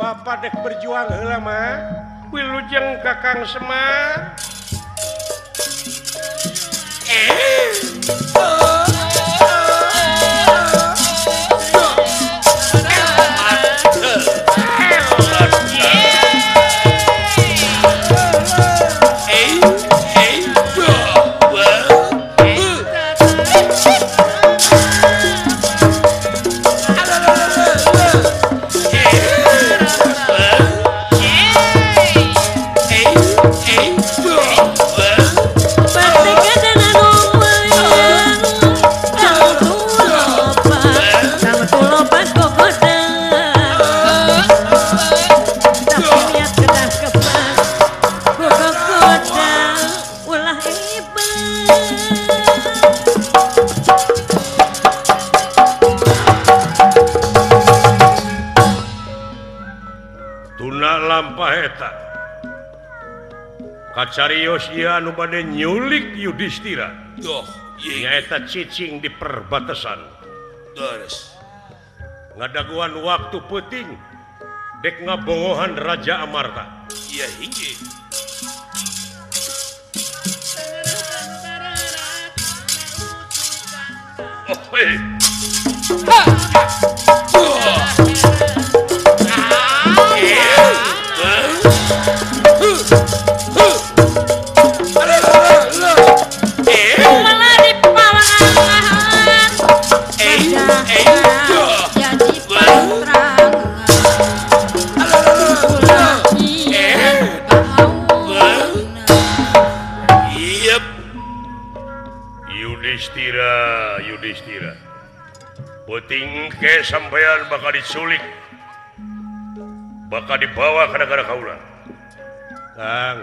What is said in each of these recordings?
Bapak dek berjuang heula mah wilujeng Kakang Semar. Kacarios ieu anu bade nyulik Yudhistira. Nyaeta cicing di perbatasan. Terus Ngadaguan waktu peuting dek ngabongohan Raja Amarta. iya hiji. Oh, hei. Yudhistira. Peuting ke sampean bakal diculik. Bakal dibawa ke negara kaula. Kang,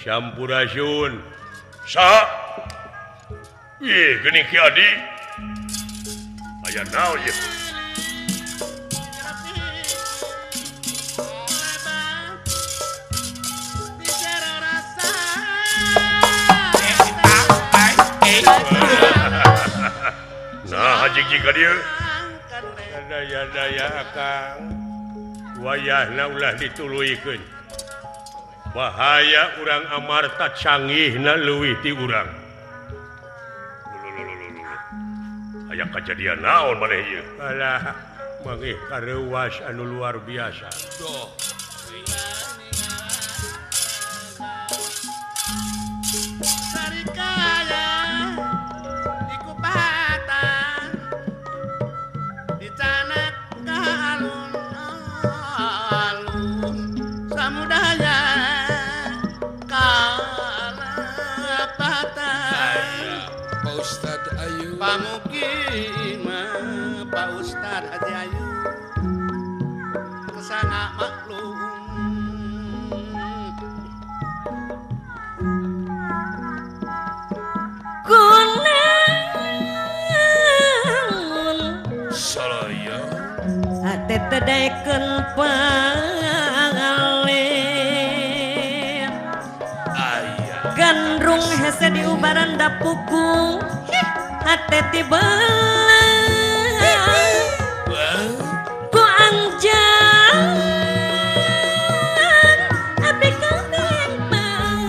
Sampurasun. Saha? Ih, geuning Ki Adi. Aya naon ye? Nah, hajing ka dieu. Daya-daya Kang. Wayahna ulah dituluykeun. Bahaya urang Amarta canggihna leuwih ti urang. Aya kajadian naon maneh ieu? Alah, mangih kareuwas anu luar biasa. Doh. Sarikaya di kupatan di tanak alun-alun samudaya kalapatan. Pak Ustadz Ayu. Pamukimah Pak Ustadz Haji Ayu kesana maklum. Salaya hate tedaikeun pangalih aya. gandrung hese diubaran dapuku hate tibelah ku anjan abdi kamemang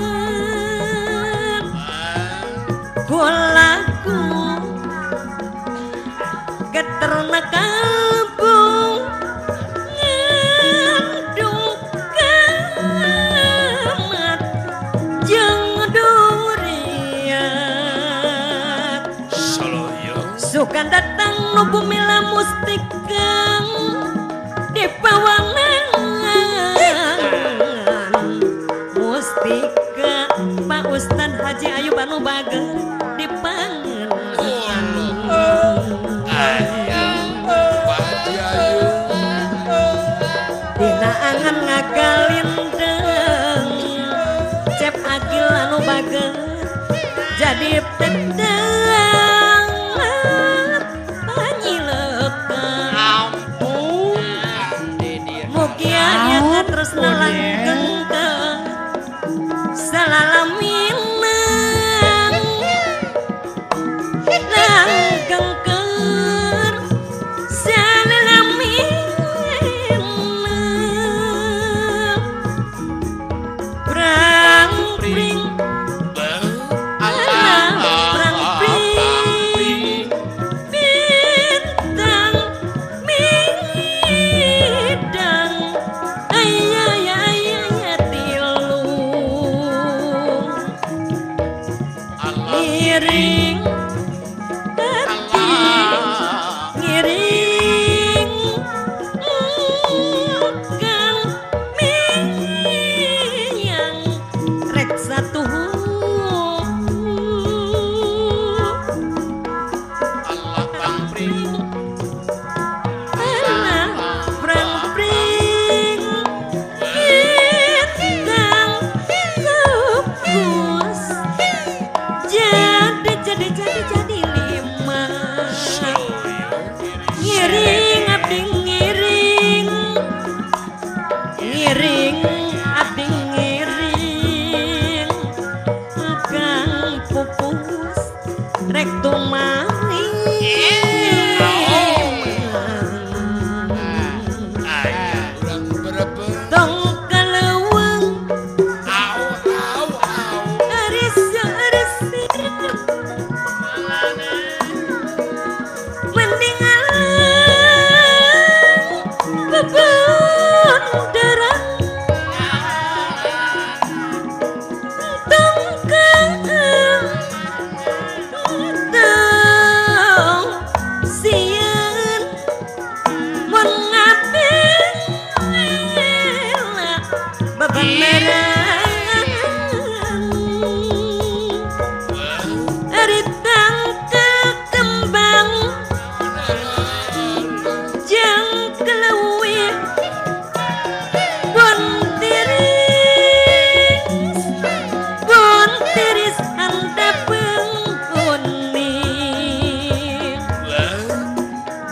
ku laku geterna kampung ngandung kamat jeung durian Salaya sukan datang nu bumi lamustikang di pawangan mustika Pak Ustadz Haji Ayub anu bager dipangen Pak Haji Ayu. dina angan ngagalindeng cep agil anu bager jadi pedang panyileukeun mugia nya terus nalanggeng ke salalaminang langgeng keur salalaminang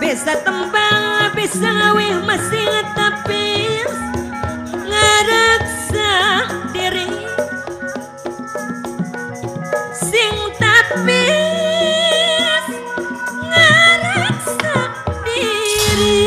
Bisa tembang bisa ngawih masih tapis ngaraksa diri sing tapis ngaraksa diri.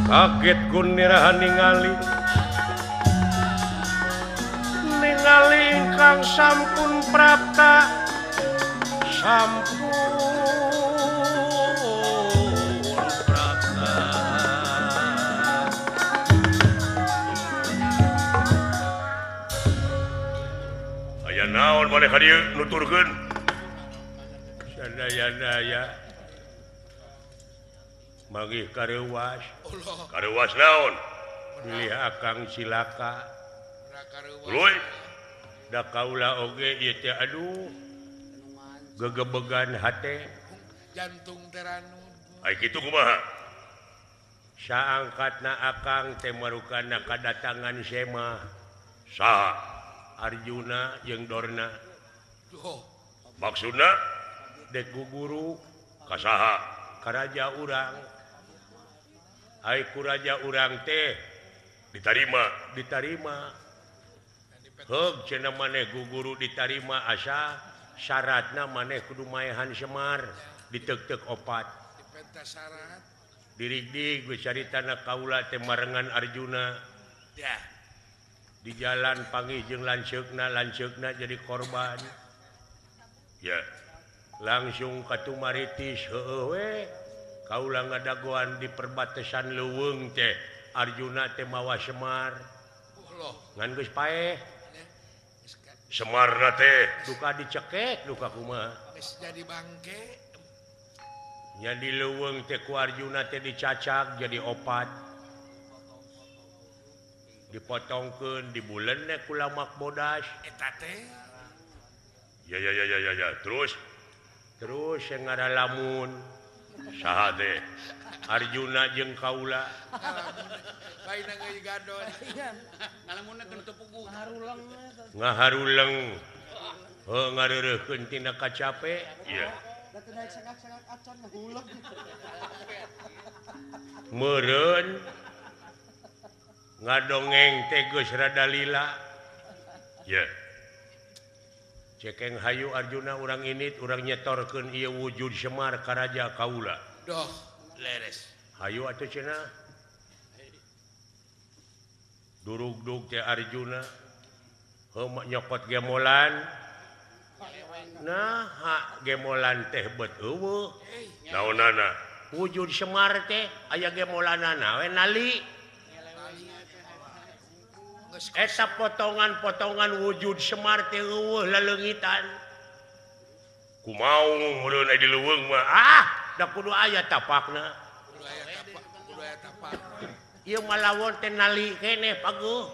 Kaget gunirahan ningali ingkang sampun prapta aya naon maneh ka dieu nuturkeun sadaya mangih kareuwas naon pilih akang cilaka luy da kaula oge ieu teh aduh gegebegan hate jantung teranun ai kitu kumaha saangkatna akang teh marukana kadatangan Sema saha Arjuna jeung Dorna maksudna dek guguru ka saha ka raja urang ai ku raja urang teh ditarima heug cenah maneh guguru ditarima asa syaratna maneh kudu maehan Semar diteuk-teuk opat dipentas syarat dirig-dig geus caritana kaula teh marengan Arjuna ya di jalan panggih jeung lanceukna jadi korban ya langsung katumaritis heueuh we kaula ngadagoan di perbatasan leuweung teh Arjuna teh mawa Semar ngan geus paeh Semarna teh duka dicekek duka kumaha geus jadi bangke nya di leuweung teh ku Arjuna teh dicacak jadi opat dipotongkeun dibuleunna ku Lamak Bodas eta teh ya terus yang ngara lamun saha teh Arjuna jeung kaula baina geus gadon ngalamunna teu tepugu ngaharuleng heuh ngareureuhkeun tina kacape ieu meureun ngadongeng teh geus rada lila ya cekeng hayu Arjuna urang init urang nyetorkeun ieu wujud Semar ka raja kaula doh leres hayu atuh cenah durug-dug teh Arjuna heuh nyokot gemolan nah gemolan teh beut eueuh naonana wujud Semar teh aya gemolanana we nali eta potongan-potongan wujud Semar teh eueuh laleungitan kumaha meureun aya di leuweung mah da kudu aya tapakna kudu aya tapak ieu malawon teh nali keneh paguh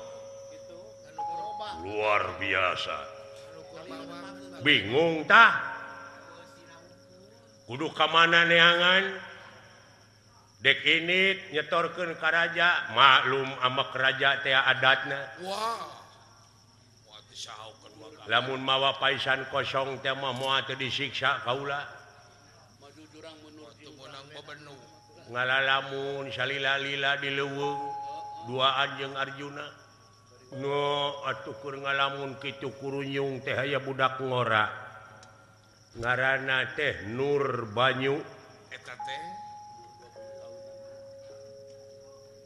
luar biasa bingung tah kudu ka mana neangan dek ini nyetorkeun ka raja maklum amak raja teh adatna wah disahakeun wae lamun mawa paisan kosong teh mah moal teu disiksa kaula madu jurang menurut teu meunang babenu ngalalamun salila-lila di leuweung duaan jeung Arjuna no atuh keur ngalamun kitu kurunyung teh aya budak ngora ngaranna teh Nur Banyu eta teh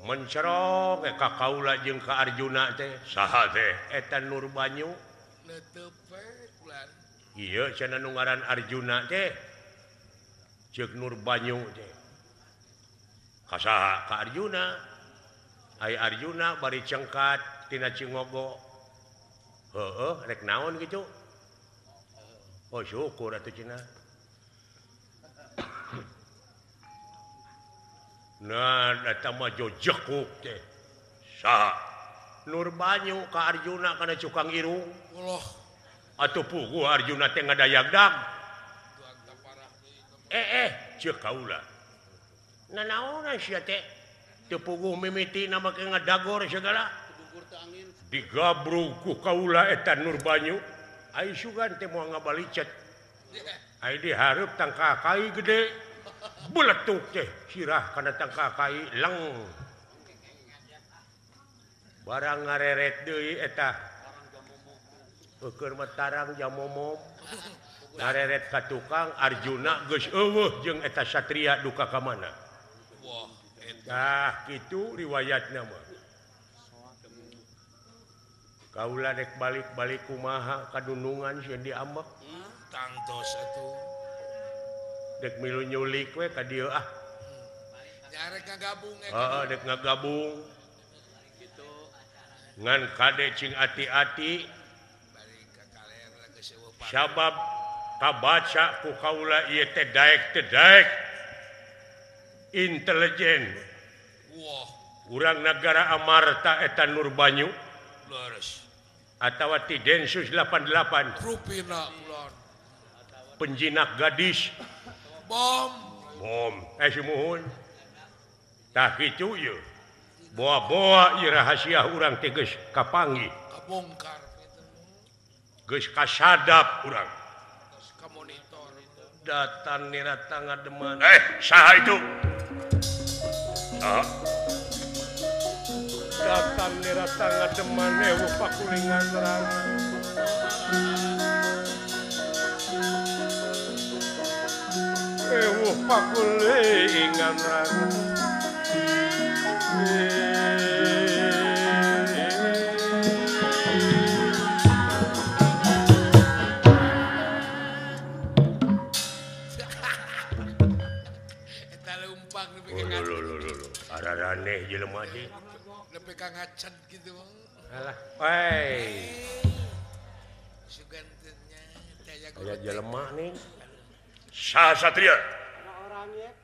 mencerong ka kaula jeung ka Arjuna teh saha teh eta Nur Banyu iya cenah nu ngaran Arjuna teh ceuk Nur Banyu teh ka saha ka Arjuna ai Arjuna bari cengkat tina Cingogo heueuh rek naon gitu oh syukur atuh cenah nah eta mah jojekuk teh saha Nur Banyu ka Arjuna kana cukang irung Allah atuh puguh Arjuna teh ngadayagdag ceuk kaula nanaonan sia teh teu puguh mimitina make ngadagor segala digabruk ku kaula eta Nur Banyu ai sugan teh moal ngabalicet ai dihareup tangka kai gede beletuk teh sirah kana tangka kai leng barang ngareret deui eta keur matarang jamomom ngareret ka tukang Arjuna geus eueuh jeung eta satria duka ka mana tah kitu riwayatna mah kaula rek balik-balik kumaha kadunungan sieun diambek tangtos atuh dek milu nyulik we ka dieu ah nyarek ngagabung dek ngagabung kitu ngan kade cing ati-ati bari ka kaler geus eueuh sabab kabaca ku kaula ieu teh daek intelijen wah urang nagara Amarta eta Nur Banyu leres atawa ti Densus 88 rupina ulan penjinak gadis bom simuhun tah kitu ieu boa-boa ieu rahasia urang teh geus kapanggih kabongkar geus kasadap urang terus ka monitor datan nirata ngademan saha itu datan nirata ngademan eueuh pakulingan terang pakulingan terang eta leumpang nepi ka araraneh jelema teh nepi ka ngacen kitu alah suganteunnya teh aya jelema nih saha satria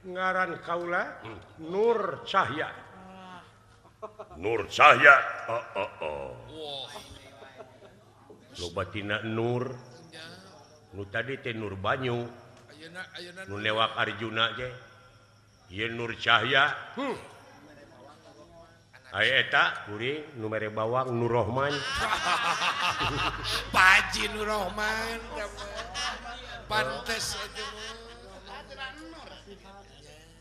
ngaran kaula Nur Cahya lobatina Nur nu tadi teh Nur Banyu ayeuna nu newak Arjuna ge ieu Nur Cahya aya eta kuring nu mere bawang Nur Rohman Paji Nur Rohman pantes atuh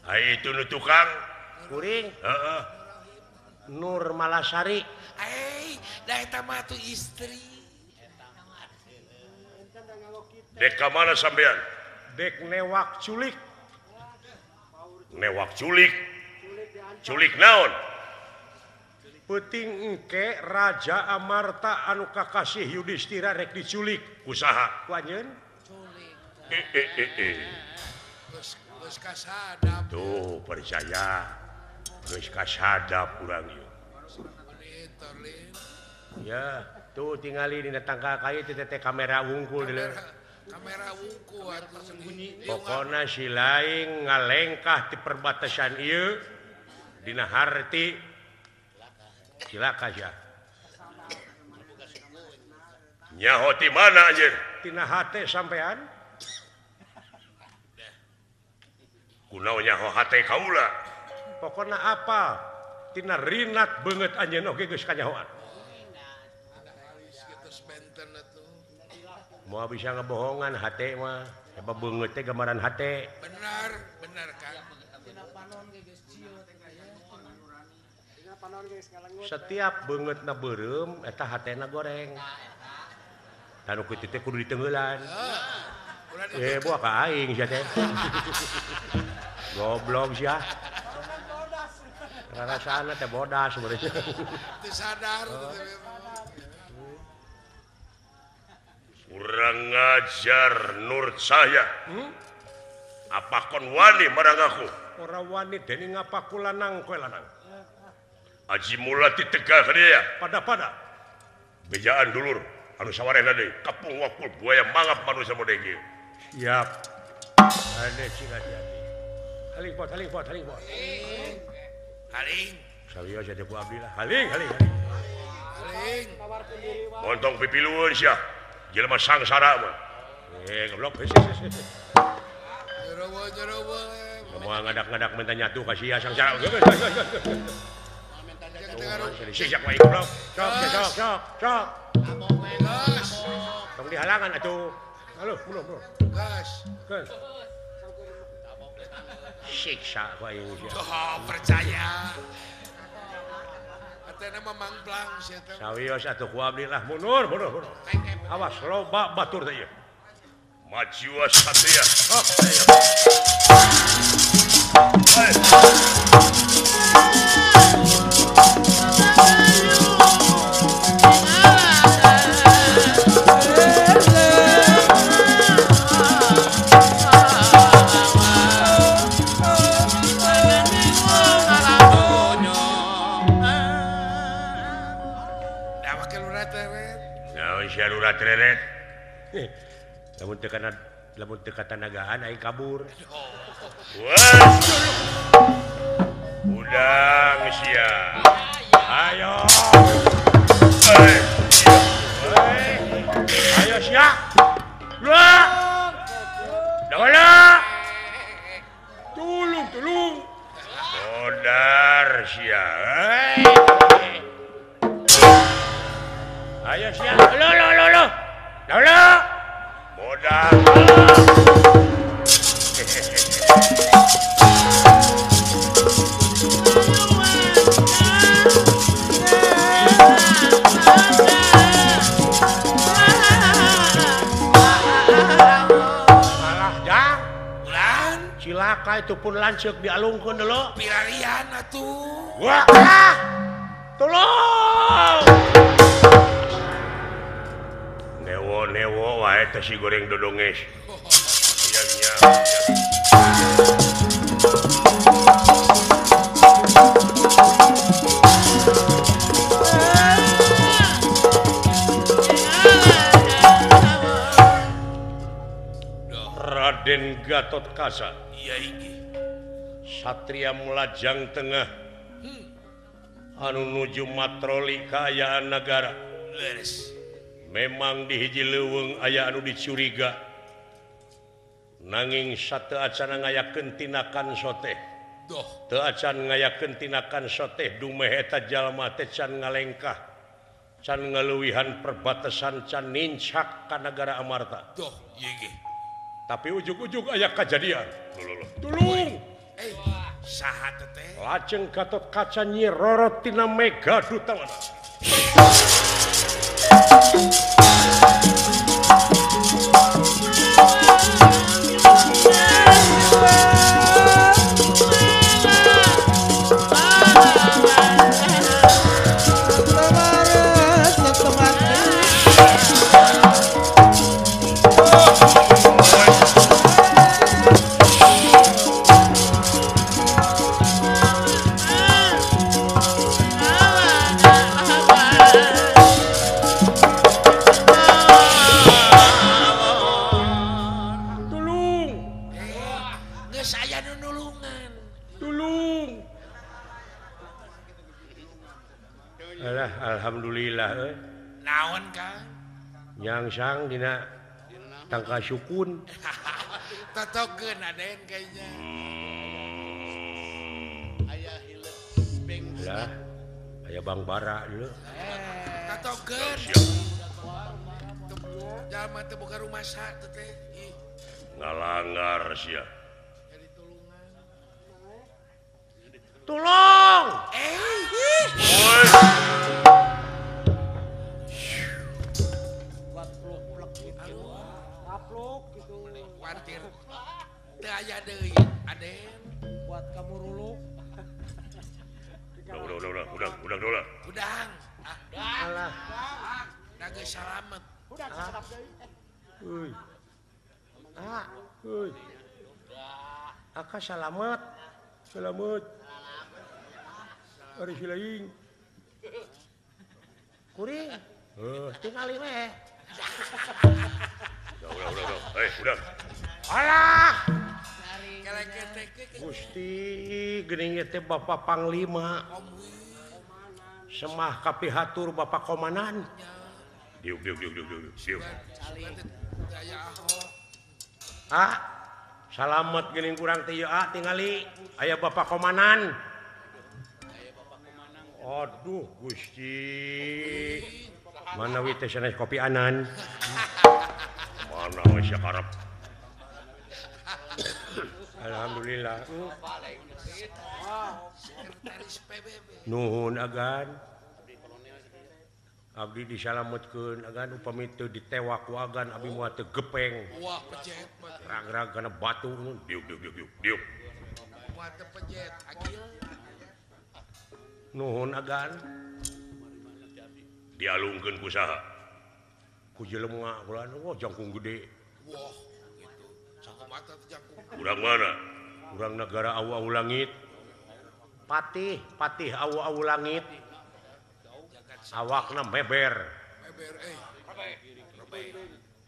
aya itu nu tukang kuring heeh Nur Malasari da eta mah atuh istri dek ka mana sampean dek newak culik naon peuting engke Raja Amarta anu kakasih Yudhistira rek diculik kusaha ku anjeun geus kasadap tuh percaya geus kasadap urang ieu monitor lin ya tuh tingali dina tangka kayu teh kamera wungkul deuleu kamera wungkul atuh sembunyi pokona si laing ngalengkah di perbatasan ieu dina harti cilaka sia nyaho ti mana anjeun tina hate sampean kunaon nyaho hate kaula pokona apa tina rinat beungeut anjeun oge geus kanyahoan mau bisa ngebohongan hate mah apa beungeut teh gambaran hate benar kan setiap beungeutna beureum eta hatena goreng anu kitu teh kudu ditenggeulan buah ka aing sia teh goblok sia Rasana teh bodas sebenarnya. Teu sadar. Kurang ngajar Nur saya. Apa kon wani marang aku? Ora wani dening ngapaku lanang kowe lanang. Aji mula ditegah dia. Pada-pada. Bejaan dulur anu sawarehna deui kapung wakul buaya mangap manusia mode ieu. Siap. Ade cing hati-hati. Haling pot. Haling. Sawios jadi ku abdi lah. Haling. Haling. Montong pipilueun sia. Jelema sangsara mah. Goblok. Jerowo. Semua ngadak-ngadak minta nyatu ka sia sangsara. Siap wae goblok. Sok. Gas. Tong dihalangan atuh. Halo, bro. Gas. Kan. Siksa wae sia. Oh, percaya. Atena Mamang Blang sia teh. Sawios atuh ku abdi lah mundur. Awas loba batur teh ieu. Maju satria. Da wakil lurah teh. Naon sia lurah treret. Lamun teu katanagaan aing kabur. Wah. Udang sia. Ayo. Ayo sia. Lah. Dawala. Tulung. Modar sia. Ayo sia. Lo. Dawala. Modal. Cilaka itu pun lanceuk dialungkeun deuleu. Pilarian atuh. Wah. Tolong. Newo wae teh si goreng dodonges. Iya. Raden Gatot Kaca. Iya inggih. Satria Mulajang Tengah. Anu nuju matroli kaayaan negara. Leres. Memang di hiji leuweung aya anu dicuriga. Nanging sateu acan ngayakeun tinakan soteh. Doh. Teu acan ngayakeun tinakan soteh dumeh eta jalma teh can ngalengkah. Can ngaleuwihan perbatasan can nincak ka nagara Amarta. Doh, inggih. Tapi ujug-ujug aya kajadian. Tulung. Saha teh? Lajeng Gatot Kaca Nyi Roro tina Mega Dutamana. Alhamdulillah. Naon Kang? Nyangsang dina tangka sukun. Totokeun Aden kayaknya. Aya hilet beng. Lah, aya Bang Bara dulu. Totokeun. Jalma teh boga rumah sak teh. Ngalanggar sia. Jadi tulungan. Tolong. Khawatir. Teu aya deui Aden. Buat kamu rulu. geus salamet. Euy. Euy. Aka salamet. Salamet. Ari silaing. Kuring. Tingali we. Udah. Udah. Alah. Gusti geuning teh Bapak Panglima. Semah kapihatur Bapak Komandan. Diuk. Salamet geuning kurang teh tingali aya Bapak Komandan. Aduh Gusti. Mana wi teh sanes kopi anan. Mana we sakarep. Alhamdulillah. Nuhun agan. Abdi disalametkeun agan upami teu ditewak ku agan abdi moal teu gepeng. Wah, pejet. Rag-rag kana batu diuk. Moal teu pejet, agil. Nuhun agan. Dialungkeun ku saha? Ku jelema ulah jangkung gede. Wah, gitu. Cangkung mata teh jangkung. Urang mana? Urang negara awu-awu langit. Patih awu-awu langit. Awakna meber.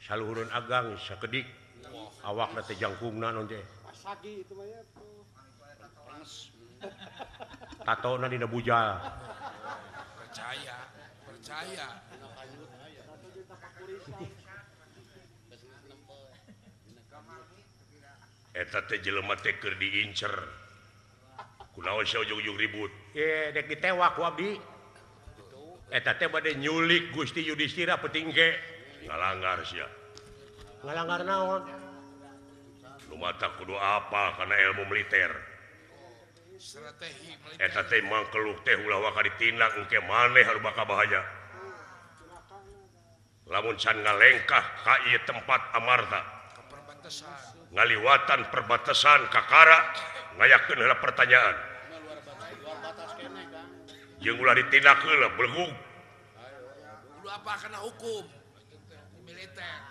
Saluhureun agang sakedik. Awakna teh jangkungna non teh. Asagi itu mah ya. Tatona dina bujal. Percaya. Eta teh jelema teh keur diincer. Kunaon sia ujug-ujug ribut? Dek ditewak ku abdi. Eta teh bade nyulik Gusti Yudhistira petingge. Ngalanggar sia. Ngalanggar naon? Lumata kudu apa kana ilmu militer. Strategi militer. Eta teh mangkeluk teh ulah waka ditindak engke maneh haruba kabahaya. Lamun can ngalengkah ka ieu tempat amarta. Ngaliwatan perbatasan kakara ngayakeun heula pertanyaan. Jeung ulah ditindak heula belgug. Kudu apa kana hukum militer.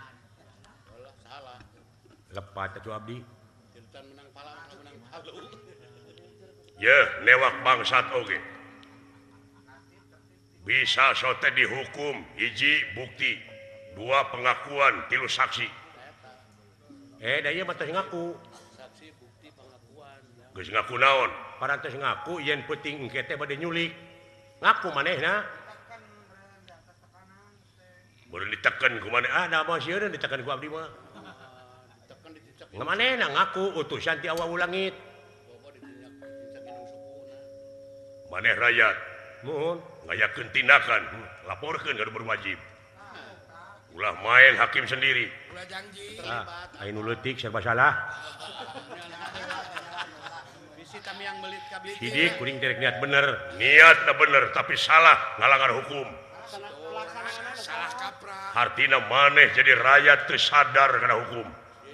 Salah. Lepat atuh abdi. Jantan menang palu. Yeuh newak bangsat oge. Bisa sote dihukum hiji bukti, 2 pengakuan, 3 saksi. Da ieu mah teh ngaku. Saksi bukti pengakuan. Geus ngaku naon? Parantos ngaku yen peuting engke teh bade nyulik. Ngaku manehna. Beureun diteken ku maneh. Da mah sieun diteken ku abdi mah. Ditekan dicicak. Ngamanehna ngaku utusan ti awu langit. Bobo dicicak indung sukuna. Maneh rakyat. Muhun ngayakeun tindakan, laporkeun ka berwajib. Ulah main hakim sendiri. Ulah janji. Aya nu leutik serba salah. Bisi kami yang belit ka belit. Sidik kuring teh niat bener, niatna bener tapi salah ngalanggar hukum. Salah kaprah. Artina maneh jadi rakyat teu sadar kana hukum.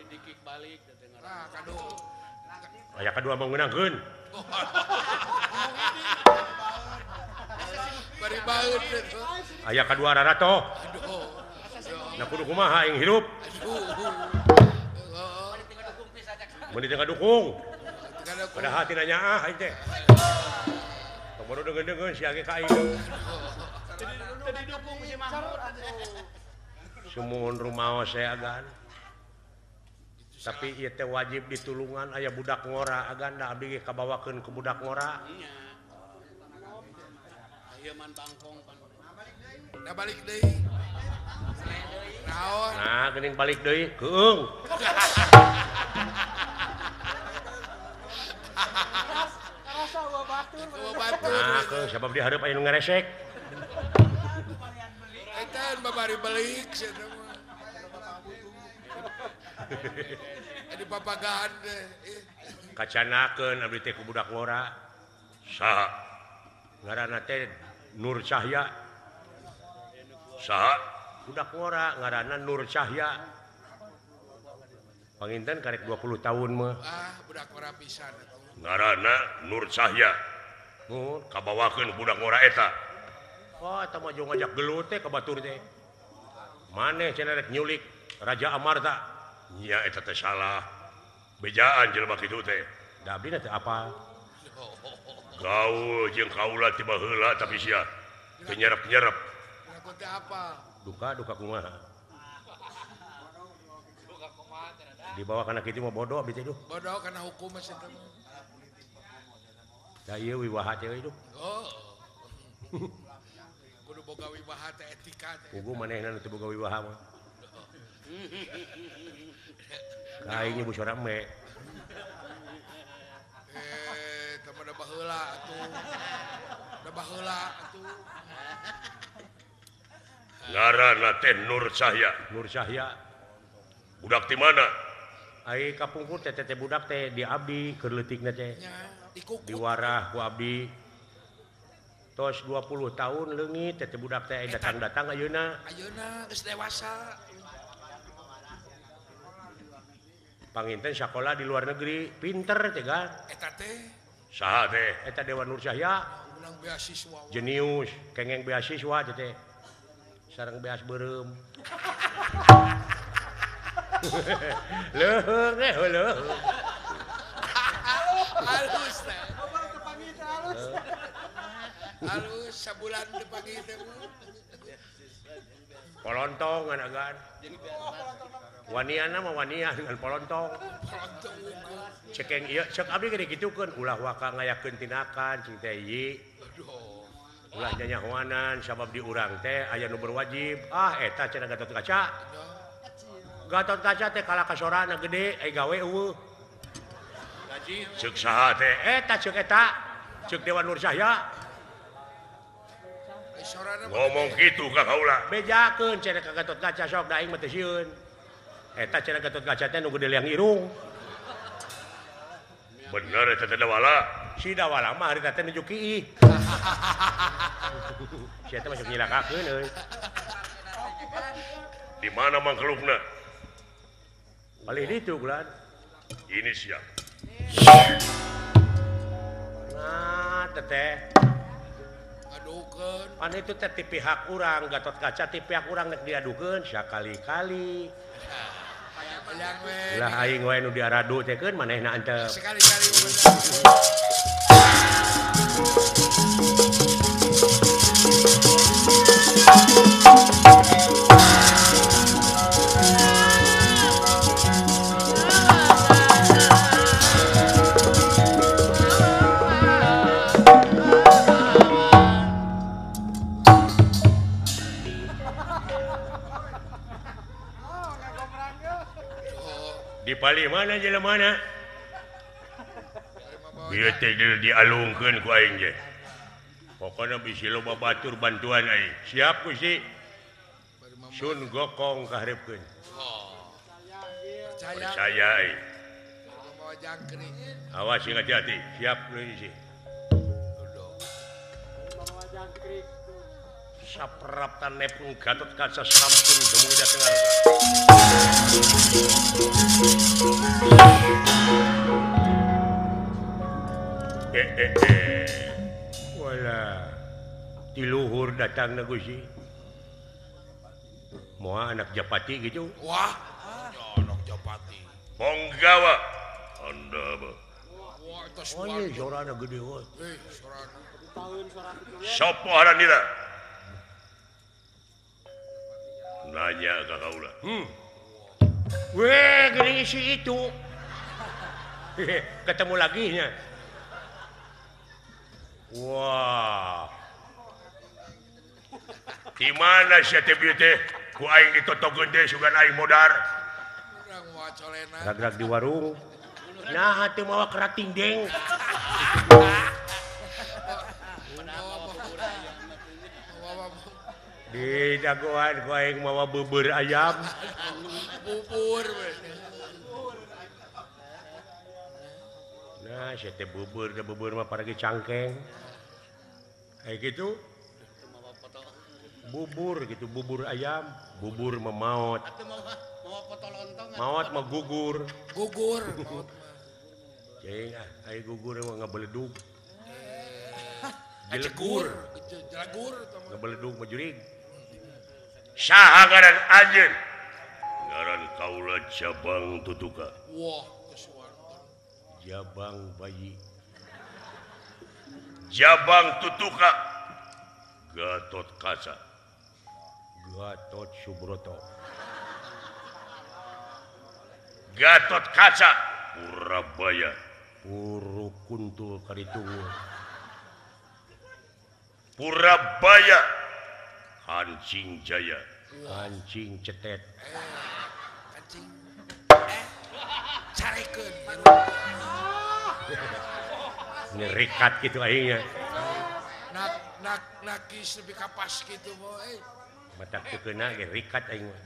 Dikik balik dengar. Nah, kado. Aya kadua mengeunangkeun. Bari baeud teh. Aya kadua rarato. Aduh. Na kudu kumaha aing hirup. Mun ditengah dukung. Padahal tina nyaah aing teh. Kemudian deungeun-deungeun si age ka aing. Tadi dukung si Mahmud. Sumuhun rumaos saya agan. Tapi ieu teh wajib ditulungan aya budak ngora agan da abdi ge kabawakeun ke budak ngora. Nya. Ieu man bangkong pan. Da balik deui. Naon? Nah, geuning balik deui, keung. Nah, keung sabab di hareup aya nu ngaresek. Etan babari balik sia teh mah. Di papagahan deh. Kacanakeun abdi teh ku budak ngora. Saha? Ngaranna teh Nur Cahya. Saha? Budak ngora ngaranna Nur Cahya. Panginten karek 20 tahun mah. Budak ngora pisan atuh. Ngaranna Nur Cahya. Kabawakeun budak ngora eta. Eta mah jong ngajak gelut teh ka batur teh. maneh cenah rek nyulik Raja Amarta. Nya eta teh salah. Bejaan jelema kitu teh. Da abdi teh apa? Gaul jeung kaula tiba heula tapi sia teu nyerep-nyerep. Kenapa teh apa? Duka kumaha? Dibawa kana kitu mah bodoh abdi teh duh. Bodoh karena hukum masih temu. Da ieu wiwaha teh itu. Oh. Kudu boga wibaha teh etika teh. Pugu manehna teu boga wiwaha mah. Kaing ibu sora me. Teman da baheula atuh. Da baheula atuh. Ngaranna teh Nur Cahya. Nur Cahya. Budak di mana? Ai kapungkur teh budak teh di abdi keur leutikna teh. Nya dikukut. Diwarah ku abdi. Tos 20 tahun leungit teh budak teh datang-datang ayeuna. Ayeuna geus dewasa. Panginten sakola di luar negeri, pinter teh kan. Eta teh Saha teh? Eta Dewa Nur Cahya. menang beasiswa. Jenius, kengeng beasiswa teh. Sareng beas beureum. Leuheung leuheung. Halus teh. Halus sabulan dipagi teh. Polontong anagan. Waniana mah wanian dengan polontong. Polontong unggul. Cekeng ieu cek abdi gede gitukeun ulah waka ngayakeun tinakan cing teh ieu. Aduh. Ulah nyanyahoanan sabab di urang teh aya nu berwajib. Ah eta cenah Gatot Kaca. Gatot Kaca teh kala kasorana gede ai gawe eueuh. Gaji. Ceuk saha teh? Eta ceuk eta. Ceuk Dewa Nur Cahya. Sorana Ngomong kitu ka kaula. Bejakeun cenah ka Gatot Kaca sok da aing mah teu sieun. Eta cenah Gatot Kaca teh nu gede liang irung. Bener eta teh Dawala. Si Dawala mah harita teh nuju kiih. Si eta masuk nyilakakeun euy. Di mana mangkelupna? Palih ditu Glan. Ini siap. Nah, teteh. ngadukeun. Pan itu teh ti pihak urang Gatot Kaca ti pihak urang nek diadukeun sakali-kali. Bayang we. Ulah aing we nu diaradu teh keun manehna antep. Sekali-kali Di pali mana jelemana? Bieu teh dialungkeun ku aing ge. Pokona bisi loba batur bantuan aing. Siap Gusti. Sun Gokong kaharepkeun. percaya. Percaya aing. Bawa jangkrik. Awas sing hati-hati. Siap lu isi. Saprap tanepung Gatot Kaca sampun dumugi dateng arsa. Wala. Di luhur datang na Gusti. Moa anak Japati gitu. Wah. Nyonok Japati. Ponggawa. Anda ba. Wah, itu Oh suara. iya, sorana gede wah. Sorana. Sopo haranira. Nanya ke kaula. Weh, gini si itu. Ketemu lagi nya. Wah. Di mana sia teh bieu teh? Ku aing ditotokeun teh sugan aing modar. Urang moal colena. Gerak-gerak di warung. Nah, teu mawa kerating deng. Di dagoan ku aing mawa bubur ayam. Bubur. Nah, sia teh bubur mah paragi cangkeng. Kayak gitu. Bubur gitu, bubur ayam, bubur memaot. Atuh mau foto lontong. Maot mah gugur. Gugur. Cing, ai gugur mah ngabeledug. Jelegur. Jelegur. Ngabeledug mah jurig. Saha ngaran anjeun? Ngaran kaula Jabang Tutuka. Wah, kesuwanten. Jabang bayi. Jabang Tutuka. Gatot Kaca. Gatot Subroto. Gatot Kaca. Purabaya. Puru Kuntul Karitungu. Purabaya. Kancing Jaya. Kancing Cetet. Kancing. Carikeun. Ini rikat gitu akhirnya. Nak kis lebih kapas gitu boy. Matak teu keuna ge rikat aing mah.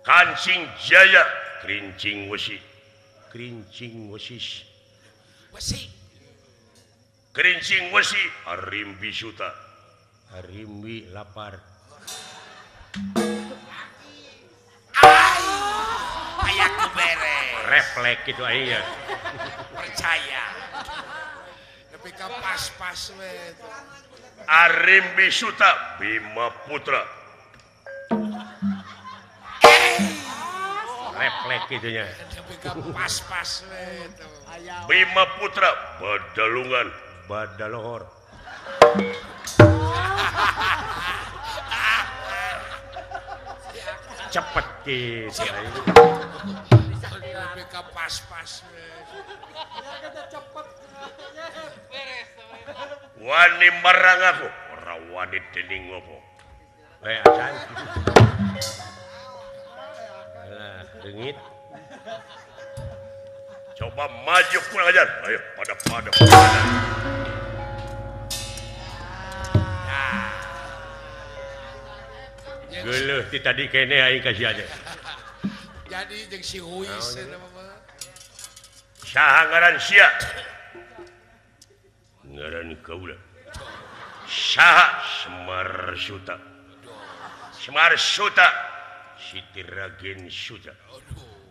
Kancing Jaya. Krincing Wesi. Krincing Wesis. Wesi. Krincing Wesi. Arimbi Suta. Arimbi lapar. Kayak ku beres. Refleks gitu aja. Percaya. Tapi ka pas-pas we. Arimbi Suta. Bima Putra. Refleks gitunya. Tapi ka pas-pas we. Bima Putra. Badalungan. Badalohor. Cepet gitu. Tapi ka pas-pas we. Wani marang aku. Ora wani dening ngopo. Acan. Alah, dengit. Coba maju kurang ajar. Ayo pada. Geuleuh ti tadi kene aing kasih aja. Jadi jeung si Huis mah. Saha ngaran sia? Ngaran kaula. Saha Semar Suta. Semar Suta. Siti Ragen Suta.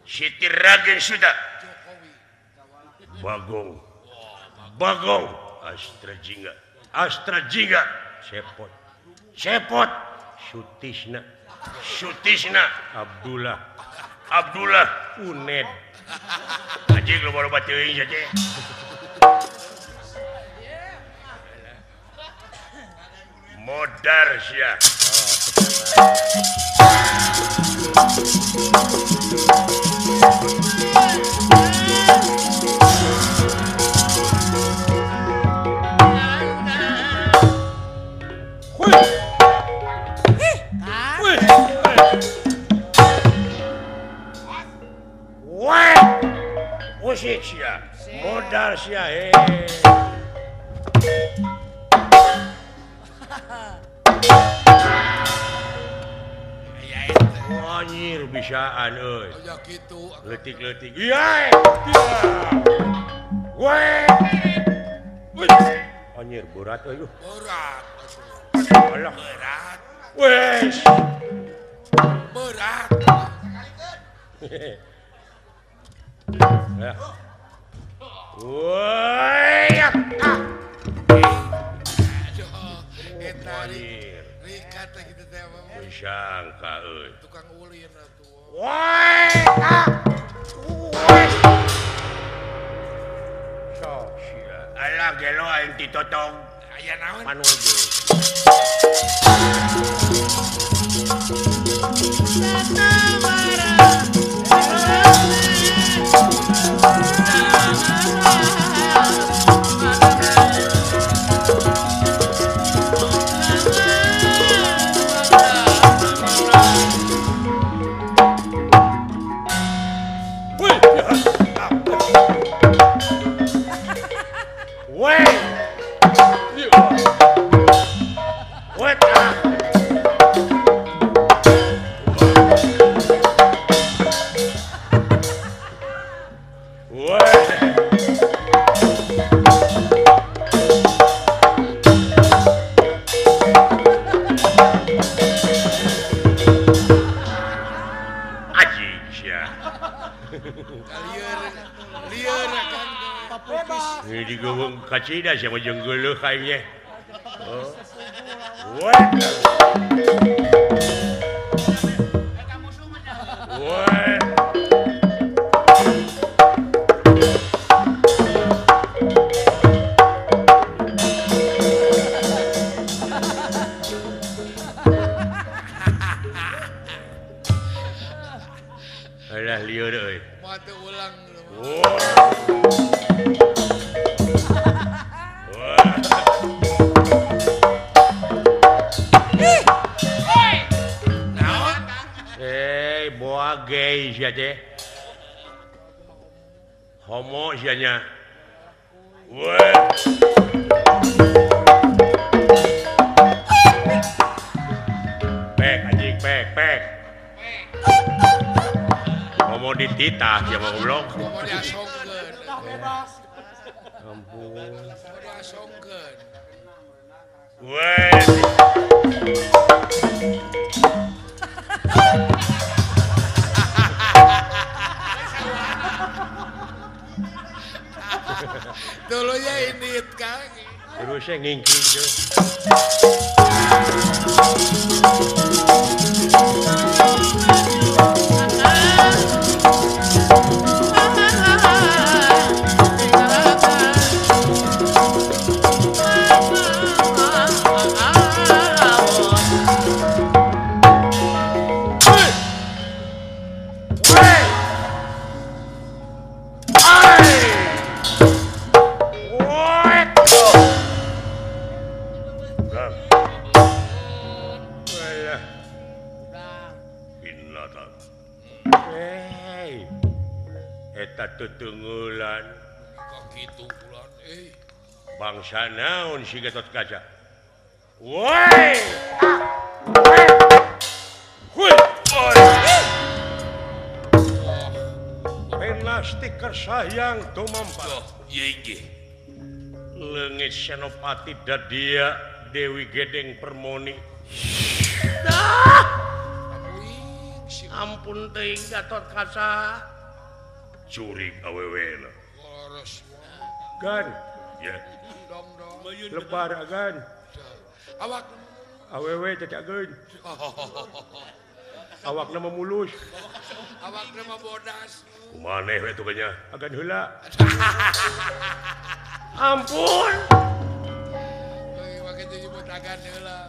Siti Ragen Suta. Bagong. Bagong. Astra Jingga. Sepot. Sutisna. Abdullah. Uned. Anjing lo baru baca ini saja. Modar sia. Musik sia, modal sia. Anjir bisaan euy. Aya kitu. Leutik-leutik. Iya. Weh. Anjir berat euy. Berat. Alah. Berat. Wes. Berat. Ya. Woi. Eta rikat gitu teh mah. Sangka euy. Tukang ulin atuh. Woi. Sok sia. Alah gelo aing ditotong. Aya naon? Panuju. Ini digawang kacida siapa jeung geuleuh kayaknya. Oh. What? Waktu ulang. Boa gay sia teh. Homo sia nya. Pek anjing pek. Homo dititah sia mah goblok. Mau diasongkeun. Ampun. Mau diasongkeun. Dulunya ini Kang. Terusnya ngingking tuh. Tetenggelan Gitu bulan bangsa naon si Gatot Kaca. Woi. Penasti kersayang tumampar. Leungit Senopati Dadia Dewi Gedeng Permoni. Ampun teuing Gatot Kaca. Curig awewe na. Gan. Ya. Lebar gan. Awak. Awewe cacageun. Awak nama mulus. Awak nama bodas. Kumaneh we tu nya. Agan heula. Ampun. Makin disebut agan heula.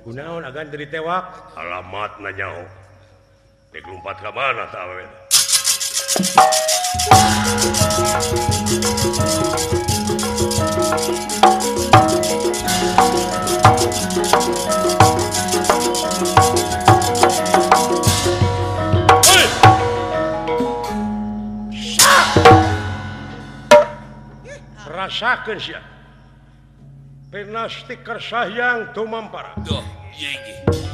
Kunaon agan dari tewak? Alamat nanyaho. Tek lumpat ka mana ta awewe? Rasakeun sia. Penasti kersayang tumampara. Duh, ieu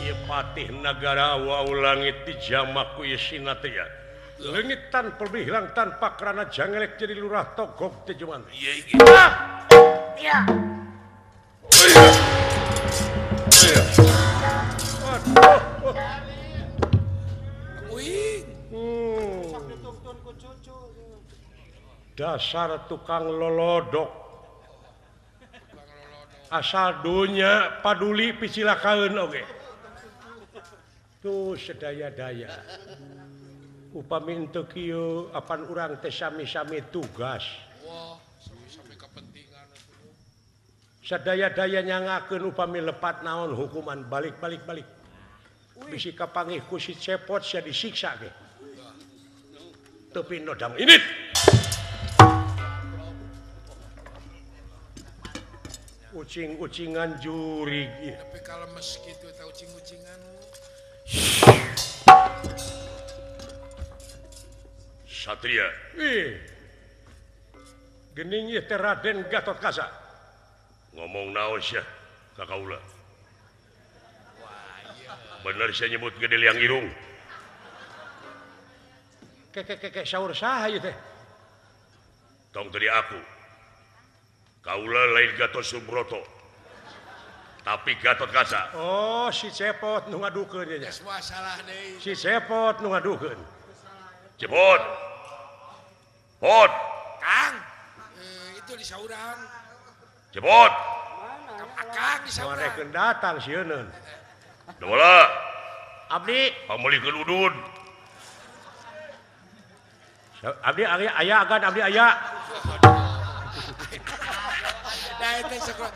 Ieu patih nagara wau langit dijamak ku Yesina teh ya. Lengitan pelbihlang tanpa kerana jangelek jadi lurah togok tejuman. Iya. Dasar tukang lolodok. Asal dunya paduli picilakaeun oge. Tuh sedaya-daya. Upami henteu kieu apan urang teh sami-sami tugas. Wah, sami kepentingan atuh. Sadaya-daya nyangakeun upami lepat naon hukuman balik. Bisi kapanggih ku si cepot sia disiksa ge. Teu pindho dam init. Ucing-ucingan jurig. Tapi kalau meski itu tahu ucing-ucingan. Satria. Gening ieu teh Raden Gatot Kaca. Ngomong naon sia ka kaula? Bener sia nyebut gede liang irung. Kek saur saha ieu teh? Tong tadi aku. Kaula lain Gatot Subroto. Tapi Gatot Kaca. Oh, si Cepot nu ngadukeun nya. Semua salah deui. Si Cepot nu ngadukeun. Cepot. Pot. Kang. Itu di saurang. Cepot. Kang di saurang. Marekeun datang sieun. Dawa. Abdi pamulikeun udun. Abdi aya agan abdi aya. Nah itu sekolah.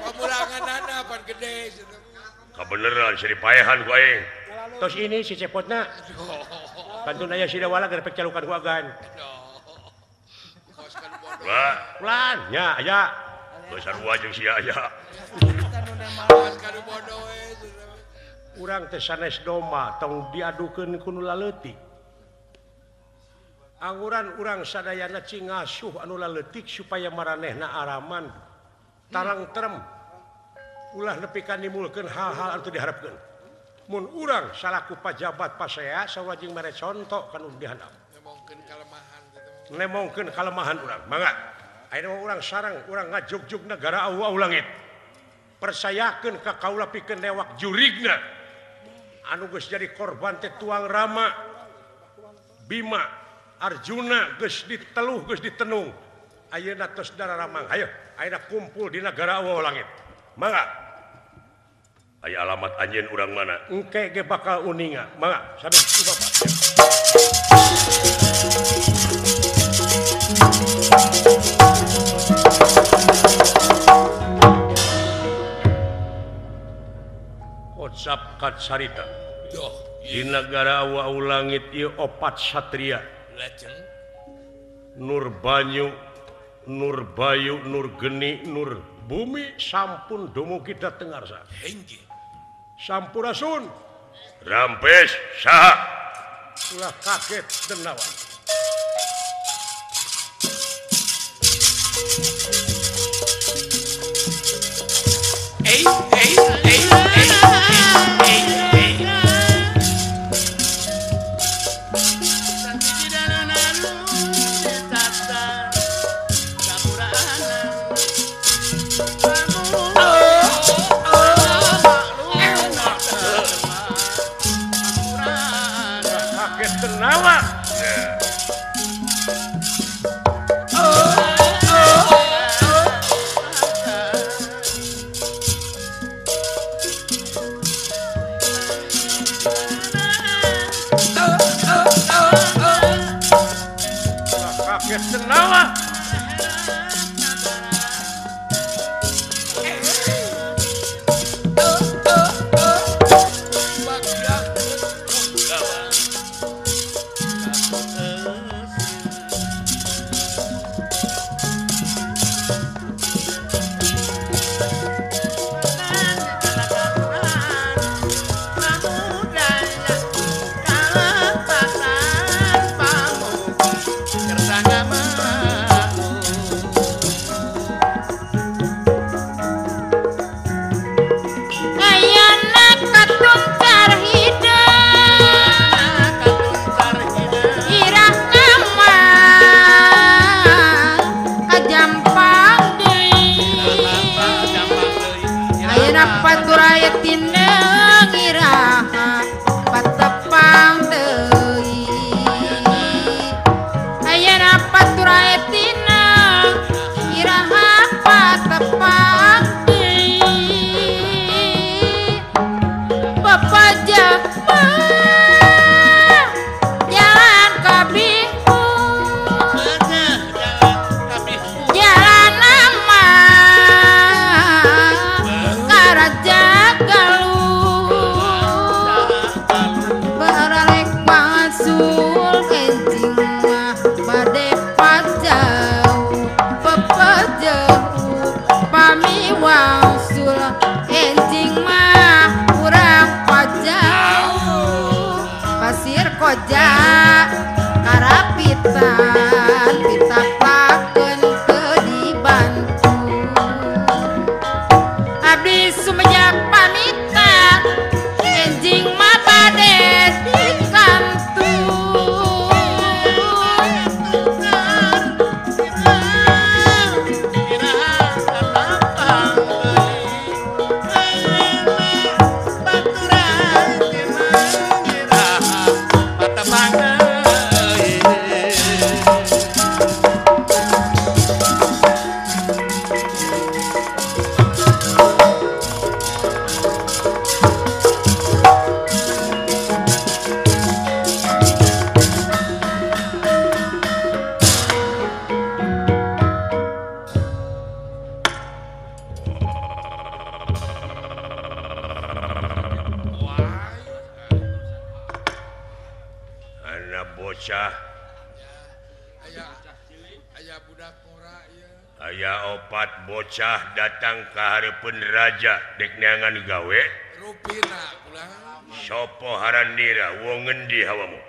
Pamulanganana pan gede. Kabeneran si dipaehan ku aing. Tos ini si Cepotna. Kantun aya sidawala gerepek calukan ku agan. Kos kan bodoh. Ulan nya aya. Geus sarua jeung sia aya. Kos kan bodoh we. Urang teh sanes doma tong diadukeun ku nu laleutik. Anguran urang sadayana cing ngasuh anu laleutik supaya maranehna araman. Tarang terem. Ulah nepi ka nimulkeun hal-hal anu diharapkeun. Mun urang salaku pajabat pasea sawajing mere contoh kanu dihandap. Nemongkeun kalemahan gitu. Nemongkeun kalemahan urang. Mangga. Ayeuna urang sareng urang ngajugjug negara au langit. Persayakeun ka kaula pikeun dewak jurigna. Anu geus jadi korban teh tuang Rama. Bima, Arjuna geus diteluh geus ditenung. Ayeuna tos dararamang. Hayo, ayeuna kumpul di negara au langit. Mangga. Aya alamat anjeun urang mana? Engke ge bakal uninga. Mangga, sanes ku Bapak. Kocap kacarita. Duh, Di negara au langit ieu opat satria. lajeng. Nur banyu, nur bayu, nur geni, nur bumi sampun dumugi dateng ngarsa. Hengge. Sampurasun. Rampes saha? Ulah kaget denawa. Kaget denawa. Kaget denawa. bocah aya budak ngora ieu. aya opat bocah datang ke hareupeun raja dek neangan gawe Rupina pulang. sopo harandira wong ngendi hawamu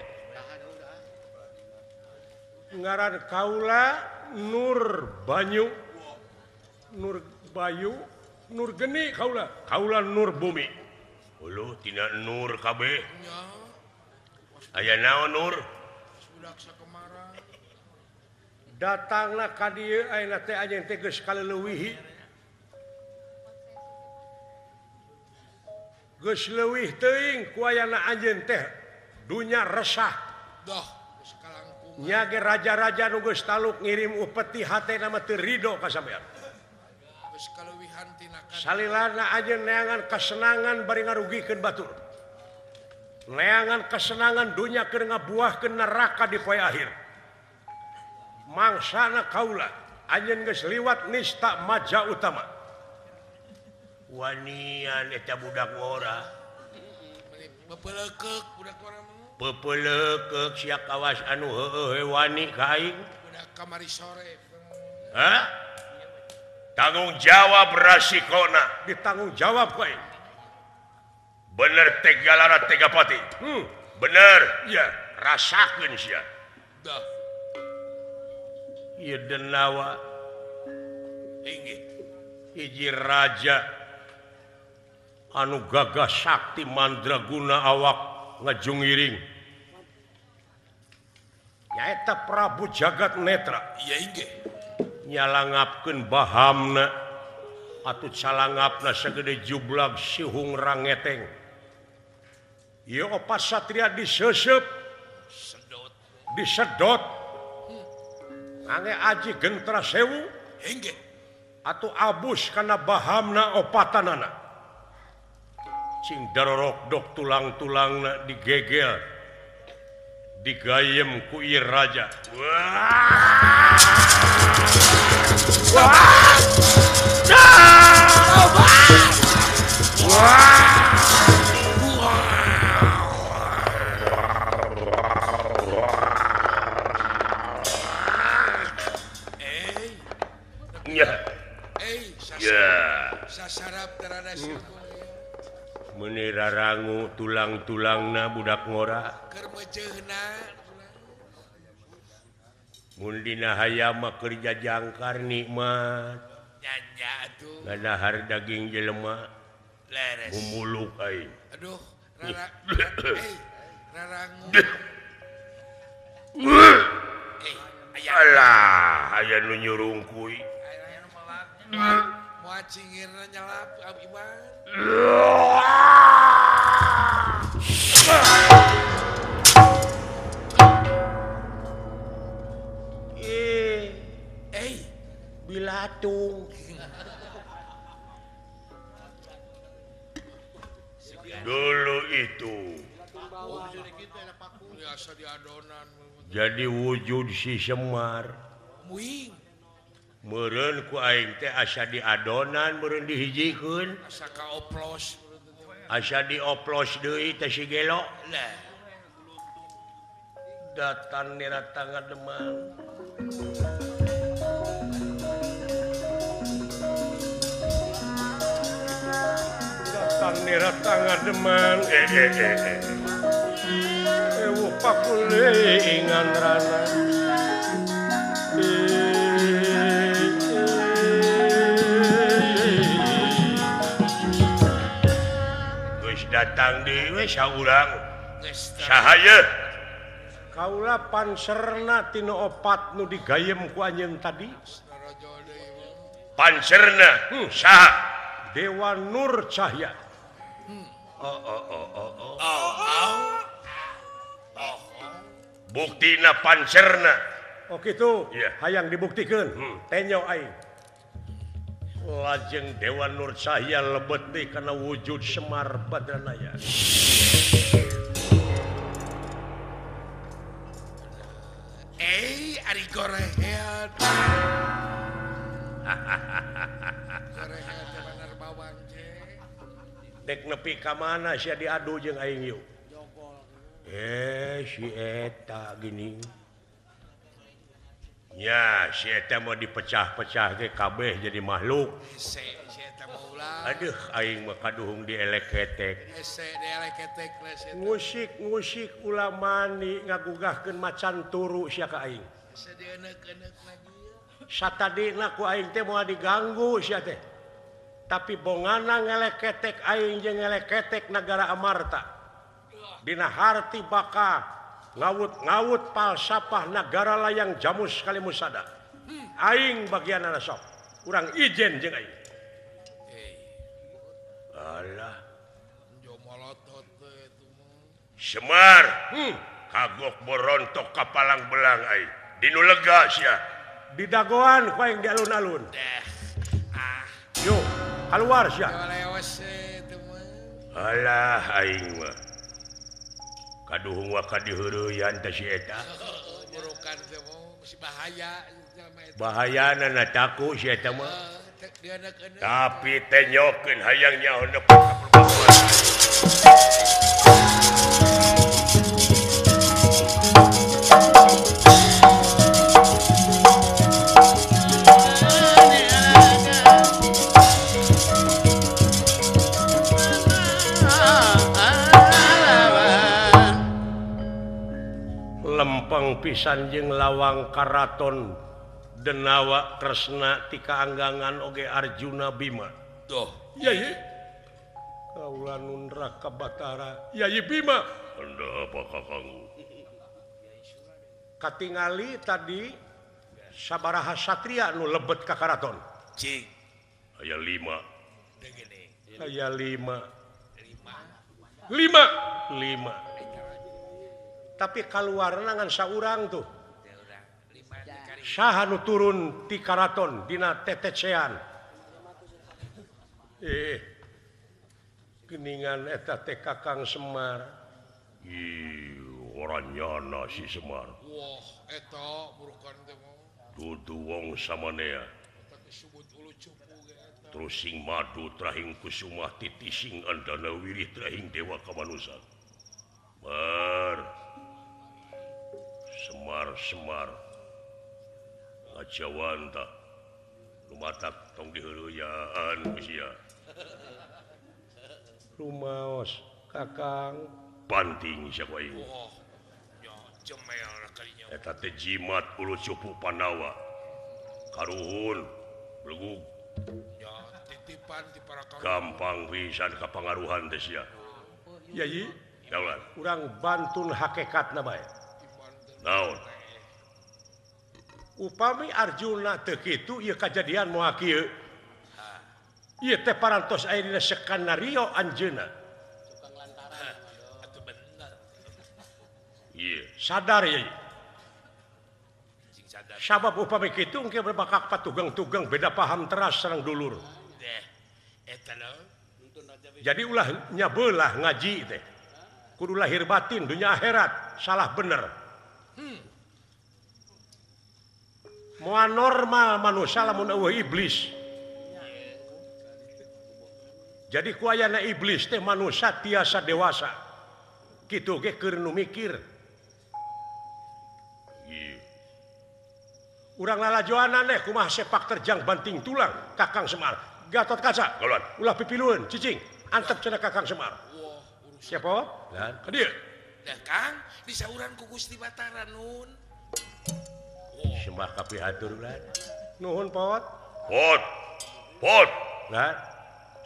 ngaran kaula Nur Banyu Nur Bayu Nur Geni kaula Nur Bumi uluh tina Nur kabeh Nya aya naon Nur budak sakemara. datangna ka dieu ayeuna teh anjeun teh geus kaleuwih geus leuwih teuing ku ayana anjeun teh dunya resah Doh geus kalangkung. nya ge raja-raja nu geus taluk ngirim upeti hatena mah teu rido ka sampean Geus kaleuwihan tina kana. salilana anjeun neangan kasenangan bari ngarugikeun batur neangan kesenangan dunya keur ngabuahkeun neraka di poe akhir mangsana kaula anjeun geus liwat nista maja utama wanian eta budak ngora Bepeleukek budak ngora mah. pepeleuk sia kawas anu heueuh wani ka aing Budak kamari sore. hah tanggung jawab rasikona ditanggung jawab ku aing bener tega lara tega pati bener ya rasakeun sia Dah. ieu denawa Inggih. hiji raja anu gagah sakti mandraguna awak ngajungiring nyaeta Prabu Jagat Netra Iya inggih. nyalangapkeun bahamna atut salangapna sagede jublag sihung rangeteng ieu opat satria diseuseup Sedot. disedot ange aji gentra sewu Inggih. atau abus karena bahamna opatanana cing darorok dok tulang-tulangna digegel digayem ku ieu raja nya ya Sasarap terada siku. meuni rarangu tulang-tulangna budak ngora Keur meuceuna. mun dina hayam mah keur jajangkar nikmat Nyanya atuh. ngadahar daging jelema Leres. mumuluk aing Aduh, rarangu. Aya alah aya nu nyurungkuy aya nu melak. Moal cingirna nyalap Iban. bilatung dulu itu Biasa di adonan. jadi wujud si Semar Muing. meureun ku aing teh asa di adonan meureun dihijikeun Asa kaoplos. asa dioplos deui teh si Gelo Lah. datan nira tangga demang datan nira tangga demang ewu pakule ingan rana geus datang deui saurang sahaya kaula panserna tina opat nu digayem ku anjeun tadi panserna saha Dewa Nur Cahya buktina panserna oh gitu hayang dibuktikan tenyo aing lajeng Dewa Nur Cahya lebet deui kana wujud Semar Badranaya Ari gorehead. Gorehead bener bawang ce. dek nepi ka mana sia diadu jeung aing yuk si eta gini ya si eta mau dipecah-pecah ge kabeh jadi makhluk si eta mau ulah aduh aing mah kaduhung dielek ketek dielek ketek musik ulah mani ngagugahkeun macan turu sia ka aing sedeuneuk-euneuk lagi satadina ku aing teh moal diganggu sia teh tapi bongana ngelek ketek aing jeung ngelek ketek negara Amarta dina harti baka ngawut falsafah negara layang jamus kali musada aing bagianana sok urang ijen jeung aing alah jomolotot itu Semar kagok borontok kapalang belang aing dinu lega sia di dagoan ku aing di alun-alun yo keluar sia lewas itu mah alah aing mah kaduhung wa kadiheureuyan teh si eta burukan teh mah si bahaya bahayana na taku si eta mah dieuneuk-euneuk tapi teh nyokeun hayang nyaho nepi ka perbabuan lempeng pisan jeung lawang karaton denawa Kresna ti kaanggangan oge Arjuna Bima tuh Yai kaula nundra ka Batara Yai Bima anda apa kakang katingali tadi sabaraha satria nu lebet ka karaton cing aya 5 degene aya 5 tapi kaluarna ngan saurang tuh saha nu turun ti karaton dina tetecean geningan eta teh Kakang Semar orangnyana si Semar wah eta burukan teh mah dudu wong samanea tapi subut ulu cupu ge eta terus sing madu trahing kusumah titising andana wirih trahing dewa kamanusa Semar ngajawanta lumatak tong diheureuyaan ku sia rumaos Kakang banting sia ku aing wah nya jemel kalinya eta teh jimat ulu cupu Pandawa karuhun belegug nya titipan ti para kaum gampang pisan kapangaruhan teh sia Yai daulat urang bantun hakikatna bae naon upami Arjuna teu kitu ieu kajadian moal kieu ieu teh parantos aya dina skenario anjeunna atuh bener ieu sadar Yai cing sadar sabab upami kitu engke bakal patugang-tugang beda paham teras sareng dulur deh eta naon jadi ulah nyabeulah ngaji teh kudu lahir batin dunia akhirat salah bener moal normal manusia lamun eueuh iblis jadi ku ayana iblis teh manusia tiasa dewasa kitu ge keur nu mikir urang lalajoanan deh kumaha sepak terjang banting tulang Kakang Semar Gatot Kaca kaluan ulah pipilueun cicing antep cenah Kakang Semar wah siapa lan ka dieu dah Kang disauran ku Gusti Batara nun sembah ka pihatur lan nuhun pot lan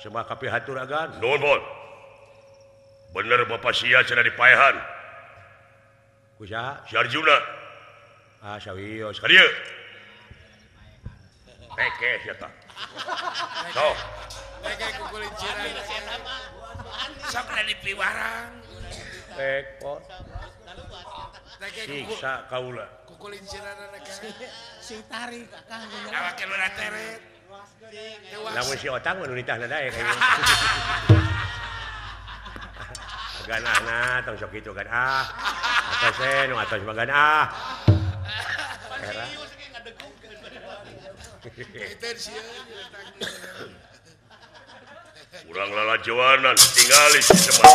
sembah ka pihatur agan nuhun pot bener Bapak sia cenah dipaehan ku saha si Arjuna sawios ka dieu peke sia tah sok kayak kukulinciran sok na di piwarang pek pot kayak siksa kaula kukulinciran anak si tarik Kakang awak lu na teret lamun si otang nu nitahna dae kayaknya ganana tong sok kitu kan atos nu atos magan era itu sih kurang lalajoanan tinggali si Semar.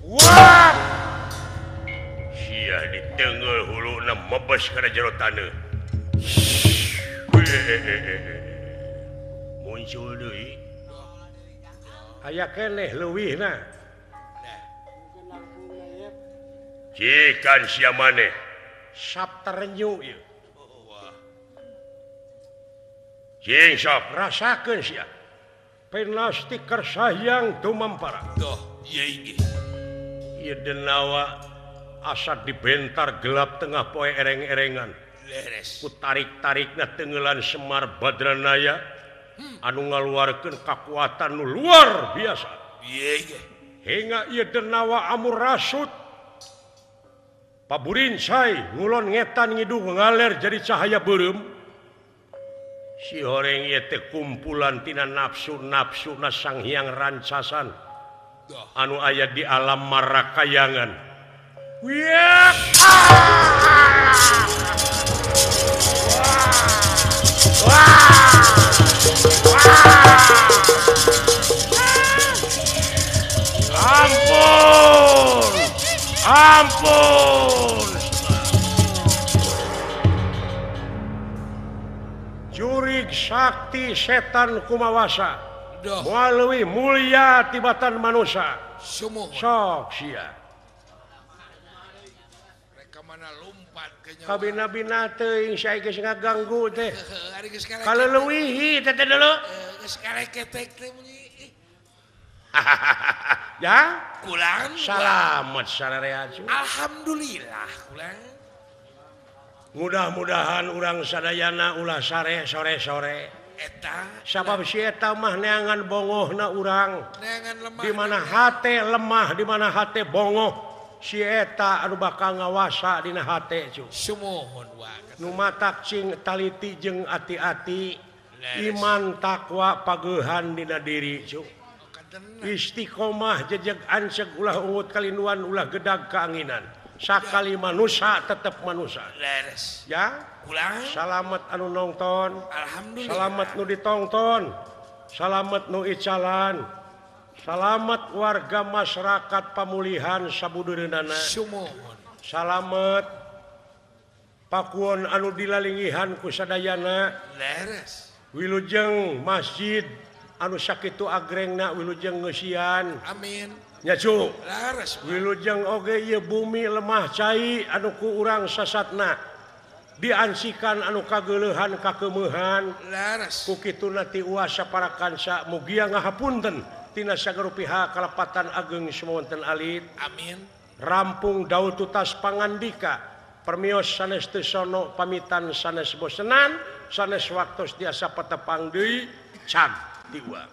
Wah, sia di tengah huluna mebes kana jero taneuh. Muncul deui. Aya keneh leuwihna. Jikan sia maneh sapternyu ieu. Jing sok rasakeun sia. Penasti kersayang tumampara. Tuh, iya ini. Ieu denawa asa dibentar gelap tengah poe ereng-erengan. Leres. Ku tarik-tarikna tenggelan Semar Badranaya anu ngaluarkeun kakuatan nu luar biasa. Iya iya. Hingga ieu denawa amur rasut. Paburin say ngulon ngetan ngidung ngaler jadi cahaya beureum. Si horeng ieu teh kumpulan tina nafsu-nafsuna Sang Hyang Rancasan anu aya di alam marakayangan. Wiak! Ampun! Ampun! Jurig sakti setan kumawasa. Melalui mulia tibatan manusia. Sumuh. Sok sia. Mereka mana lompat ke nyawa. Kabina-bina teuing sae geus ngaganggu teh. Ari geus karek. Kaleuwih teh dulu. Geus karek ketek teh bunyi. Ya? Kulang. Salamet sararea. Alhamdulillah kulang. Mudah-mudahan urang sadayana ulah sare sore-sore. Eta. Sabab si eta mah neangan bongohna urang. Neangan lemah. Di mana hate lemah, di mana hate bongoh. Si eta anu bakal ngawasa dina hate cu. Sumuhun wae. Nu matak cing taliti jeung ati-ati. Iman takwa pageuhan dina diri cu. Istiqomah jejeg anceg ulah ungut kalinduan ulah gedag keanginan. Sakali manusia tetap manusia. Leres. Ya. Kulang. Salamet anu nongton. Alhamdulillah. Salamet nu ditongton. Salamet nu icalan. Salamet warga masyarakat pamulihan sabudeureunnana. Sumuhun. Salamet pakuon anu dilalingihan ku sadayana. Leres. Wilujeng masjid anu sakitu agrengna wilujeng ngeusian. Amin. Nya cu. Laras. Wilujeng oge ieu bumi lemah cai anu ku urang sasatna diansikan anu kageuleuhan kakeumehan. Laras. Ku kituna ti uas saparakansa mugia ngahapunten tina sagaro pihak kalepatan ageng sumawonten alit. Amin. Rampung daud tutas pangandika permios sanes teu sono pamitan sanes bosenan sanes waktos tiasa patepang deui cag ti urang.